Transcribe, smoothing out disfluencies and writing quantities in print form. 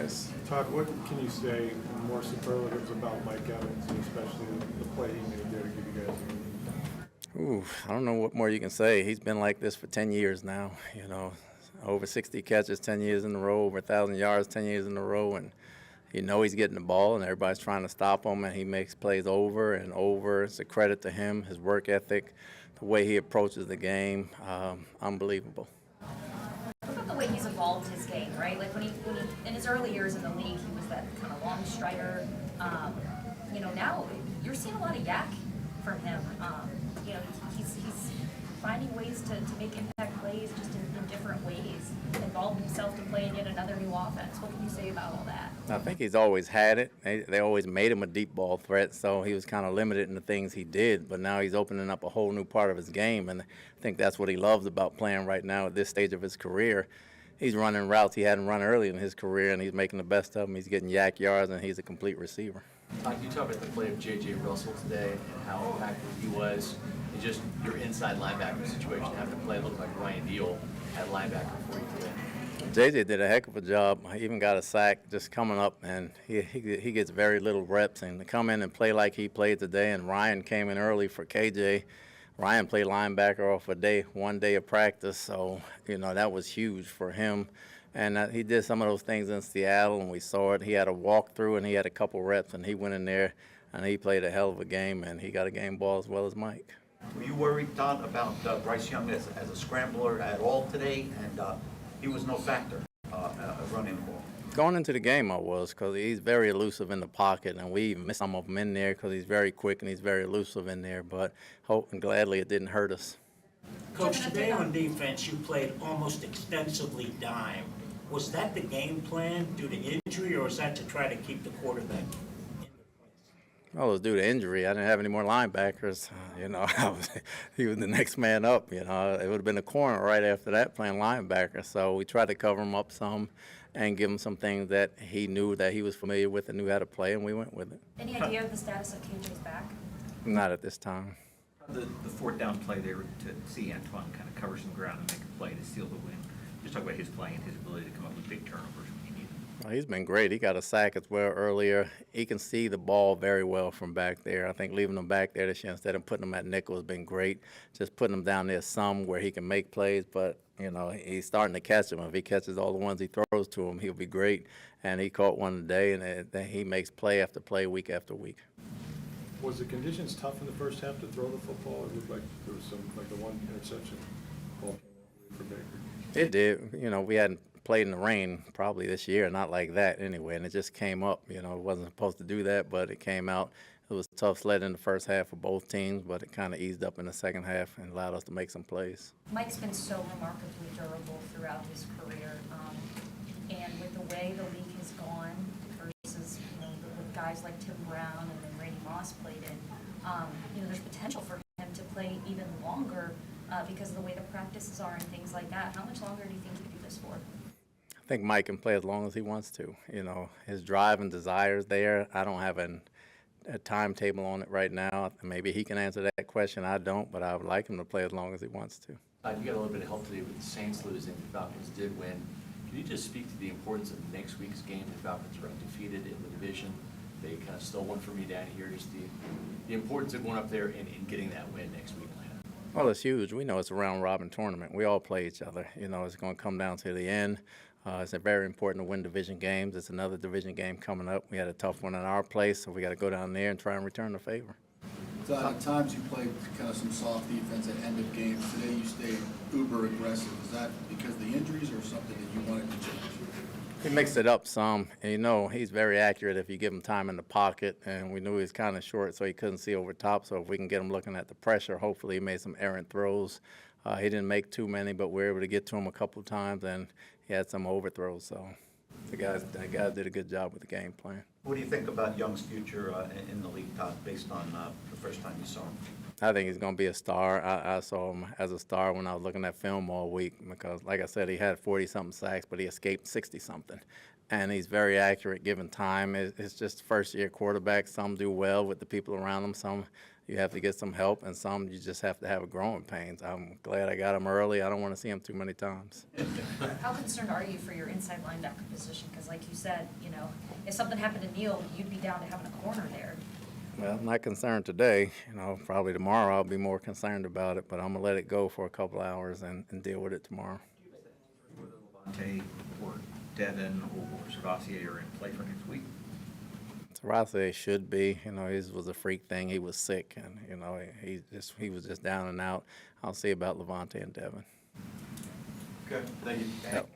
guys. Todd, what can you say more superlatives about Mike Evans, and especially the play he made there to give you guys a lead? Ooh, I don't know what more you can say. He's been like this for 10 years now, over 60 catches 10 years in a row, over 1,000 yards 10 years in a row, and he's getting the ball and everybody's trying to stop him, and he makes plays over and over. It's a credit to him, his work ethic, the way he approaches the game, unbelievable. What about the way he's evolved his game, right? Like when he in his early years in the league, he was that kind of long strider. Now you're seeing a lot of yak from him. He's finding ways to make impact plays just in different ways, involve himself to play in yet another new offense. What can you say about all that? I think he's always had it. They always made him a deep ball threat, so he was kind of limited in the things he did, but now he's opening up a whole new part of his game, and I think that's what he loves about playing right now at this stage of his career. He's running routes he hadn't run early in his career, and he's making the best of them. He's getting yak yards, and he's a complete receiver. Can you talk about the play of J.J. Russell today and how impactful he was, and just your inside linebacker situation, having to play look like Ryan Deal at linebacker for you today? J.J. did a heck of a job. He even got a sack just coming up, and he gets very little reps. And to come in and play like he played today, and Ryan came in early for KJ. Ryan played linebacker off one day of practice, so, that was huge for him. And he did some of those things in Seattle, and we saw it. He had a walkthrough, and he had a couple reps, and he went in there, and he played a hell of a game, and he got a game ball as well as Mike. Were you worried, Todd, about Bryce Young as a scrambler at all today? And he was no factor running the ball. Going into the game, I was, because he's very elusive in the pocket, and we even missed some of them in there because he's very quick and he's very elusive in there. But hope and gladly it didn't hurt us. Coach, today on defense, you played almost extensively dime. Was that the game plan due to injury, or was that to try to keep the quarterback in the place? Well, it was due to injury. I didn't have any more linebackers. He was the next man up. It would have been a corner right after that playing linebacker. So we tried to cover him up some and give him some things that he knew that he was familiar with and knew how to play, and we went with it. Any idea of the status of KJ's back? Not at this time. The fourth down play there to see Antoine kind of cover some ground and make a play to seal the win. Just talk about his play and his ability to come up with big turnovers when he needed. Well, he's been great. He got a sack as well earlier. He can see the ball very well from back there. I think leaving him back there this year instead of putting him at nickel has been great. Just putting him down there some where he can make plays, but he's starting to catch them. If he catches all the ones he throws to him, he'll be great. And he caught one today, and he makes play after play, week after week. Was the conditions tough in the first half to throw the football? It looked like there was the one interception ball came out for Baker. It did. We hadn't played in the rain probably this year, not like that anyway, and it just came up. It wasn't supposed to do that, but it came out. It was tough sled in the first half for both teams, but it kind of eased up in the second half and allowed us to make some plays. Mike's been so remarkably durable throughout his career, and with the way the league has gone versus with guys like Tim Brown and then Randy Moss played in, there's potential for him to play even longer because of the way the practices are and things like that. How much longer do you think he'd do this for? I think Mike can play as long as he wants to. His drive and desire is there. I don't have a timetable on it right now. Maybe he can answer that question. I don't, but I would like him to play as long as he wants to. You got a little bit of help today with the Saints losing. The Falcons did win. Can you just speak to the importance of next week's game? The Falcons are undefeated in the division. They kind of stole one from me down here. Just the importance of going up there and getting that win next week. Well, it's huge. We know it's a round-robin tournament. We all play each other. It's going to come down to the end. It's very important to win division games. It's another division game coming up. We had a tough one in our place, so we got to go down there and try and return the favor. So at times you played kind of some soft defense at end of games. Today you stayed uber aggressive. Is that because of the injuries or something that you wanted to change? He mixed it up some, and he's very accurate if you give him time in the pocket, and we knew he was kind of short, so he couldn't see over top. So if we can get him looking at the pressure, hopefully he made some errant throws. He didn't make too many, but we were able to get to him a couple of times, and he had some overthrows. So the guys did a good job with the game plan. What do you think about Young's future in the league, Todd, based on the first time you saw him? I think he's going to be a star. I saw him as a star when I was looking at film all week because, like I said, he had 40-something sacks, but he escaped 60-something. And he's very accurate given time. It's just first-year quarterback. Some do well with the people around him. Some you have to get some help, and some you just have to have growing pains. I'm glad I got him early. I don't want to see him too many times. How concerned are you for your inside linebacker position? Because like you said, you know, if something happened to Neal, you'd be down to having a corner there. Well, I'm not concerned today. You know, probably tomorrow I'll be more concerned about it, but I'm going to let it go for a couple hours and deal with it tomorrow. Whether Levante or Devin or Servassier are in play for next week? Tarazay should be. You know, his was a freak thing. He was sick, and, you know, he was just down and out. I'll see about Levante and Devin. Okay, thank you. Yep.